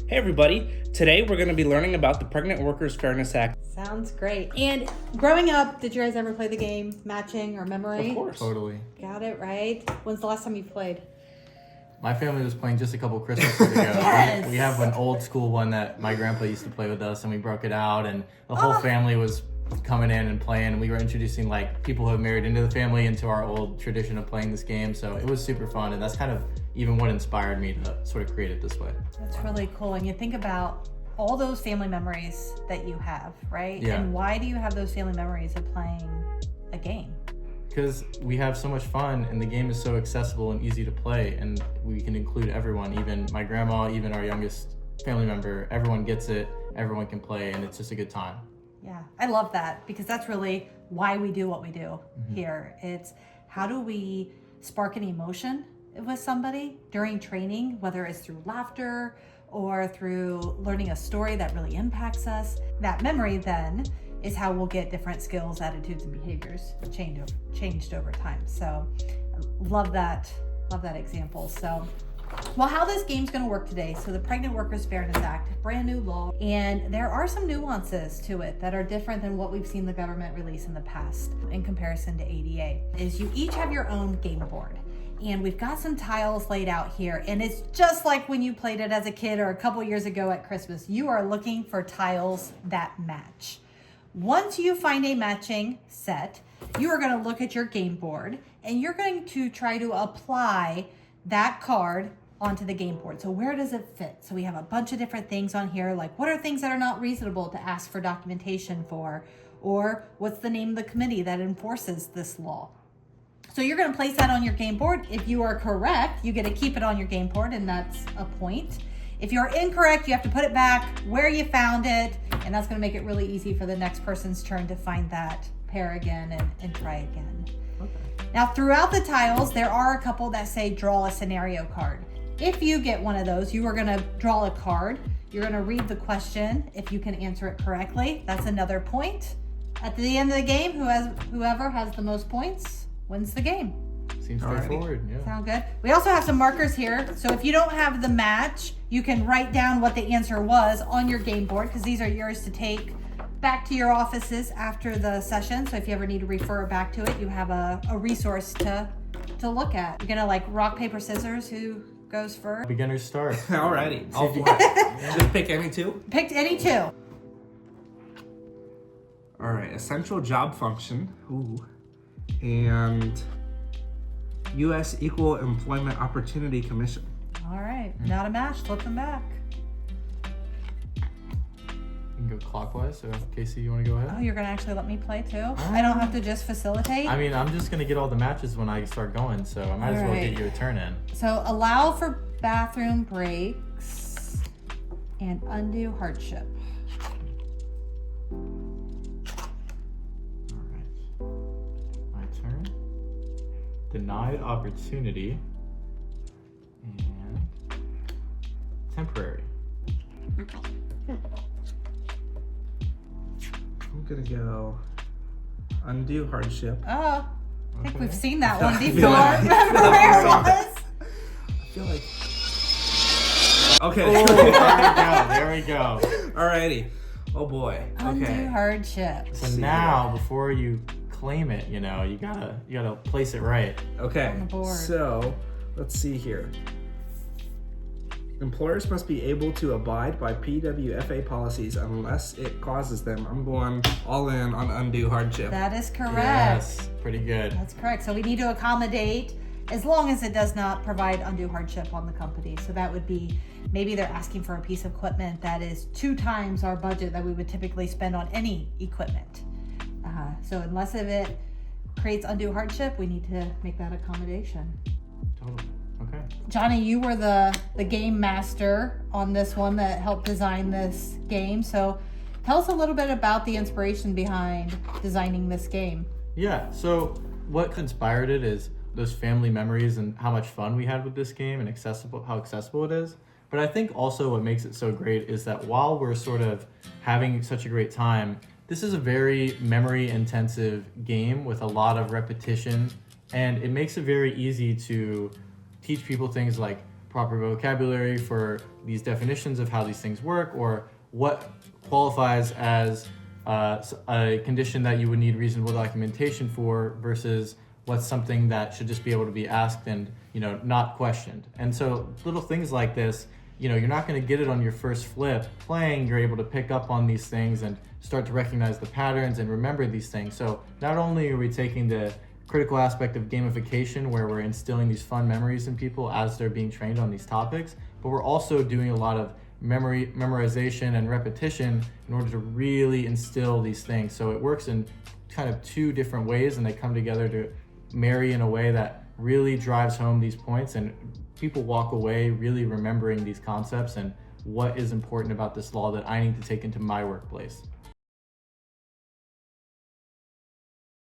Hey everybody, today we're going to be learning about the Pregnant Workers Fairness Act. Sounds great. And growing up, did you guys ever play the game Matching or Memory? Of course. Totally. Got it right. When's the last time you played? My family was playing just a couple Christmases ago. Yes. We have an old school one that my grandpa used to play with us, and we broke it out, and the whole family was coming in and playing, and we were introducing like people who have married into the family into our old tradition of playing this game. So it was super fun, and that's kind of even what inspired me to sort of create it this way. That's really cool. And you think about all those family memories that you have, right? Yeah. And why do you have those family memories of playing a game? Because we have so much fun, and the game is so accessible and easy to play, and we can include everyone, even my grandma, even our youngest family member. Everyone gets it, everyone can play, and it's just a good time. Yeah, I love that because that's really why we do what we do here. It's how do we spark an emotion with somebody during training, whether it's through laughter or through learning a story that really impacts us. That memory then is how we'll get different skills, attitudes, and behaviors changed over time. So love that example. So well, how this game's going to work today. So the Pregnant Workers Fairness Act, brand new law, and there are some nuances to it that are different than what we've seen the government release in the past in comparison to ADA. Is you each have your own game board. And we've got some tiles laid out here, and it's just like when you played it as a kid or a couple years ago at Christmas. You are looking for tiles that match. Once you find a matching set, you are going to look at your game board, and you're going to try to apply that card onto the game board. So where does it fit? So we have a bunch of different things on here, like what are things that are not reasonable to ask for documentation for, or what's the name of the committee that enforces this law? So you're going to place that on your game board. If you are correct, you get to keep it on your game board, and that's a point. If you're incorrect, you have to put it back where you found it, and that's going to make it really easy for the next person's turn to find that pair again and try again. Okay. Now, throughout the tiles, there are a couple that say draw a scenario card. If you get one of those, you are going to draw a card. You're going to read the question. If you can answer it correctly, that's another point. At the end of the game, whoever has the most points wins the game. Seems straightforward. Yeah. Sound good? We also have some markers here. So if you don't have the match, you can write down what the answer was on your game board, because these are yours to take back to your offices after the session. So if you ever need to refer back to it, you have a resource to look at. You're gonna like rock, paper, scissors. Who goes first? Beginner's start. Alrighty, I'll just pick any two. Picked any two. Alright, essential job function. Ooh. And U.S. Equal Employment Opportunity Commission. All right, not a match. Flip them back. You can go clockwise, so Casey, you want to go ahead? Oh, you're gonna actually let me play too? I don't have to just facilitate? I mean, I'm just going to get all the matches when I start going, so I might as well Alright. get you a turn in. So allow for bathroom breaks and undue hardship. My turn. Denied opportunity. And temporary. I'm gonna go undue hardship. Oh, I think Okay. we've seen that one I before. feel like- Remember where it was? I feel like. Okay. Oh, there we go. Alrighty. Oh boy. Undue Okay. hardship. So See now, before you claim it, you gotta place it right. Okay. On the board. So let's see here. Employers must be able to abide by PWFA policies unless it causes them. I'm going all in on undue hardship. That is correct. Yes, pretty good. That's correct. So we need to accommodate as long as it does not provide undue hardship on the company. So that would be maybe they're asking for a piece of equipment that is 2 times our budget that we would typically spend on any equipment. So unless if it creates undue hardship, we need to make that accommodation. Totally. Okay. Johnny, you were the game master on this one that helped design this game. So tell us a little bit about the inspiration behind designing this game. Yeah, so what inspired it is those family memories and how much fun we had with this game and how accessible it is. But I think also what makes it so great is that while we're sort of having such a great time, this is a very memory intensive game with a lot of repetition, and it makes it very easy to teach people things like proper vocabulary for these definitions of how these things work, or what qualifies as a condition that you would need reasonable documentation for versus what's something that should just be able to be asked and, not questioned. And so little things like this, you're not going to get it on your first flip. Playing, you're able to pick up on these things and start to recognize the patterns and remember these things. So not only are we taking the critical aspect of gamification where we're instilling these fun memories in people as they're being trained on these topics, but we're also doing a lot of memorization and repetition in order to really instill these things. So it works in kind of two different ways, and they come together to marry in a way that really drives home these points, and people walk away really remembering these concepts and what is important about this law that I need to take into my workplace.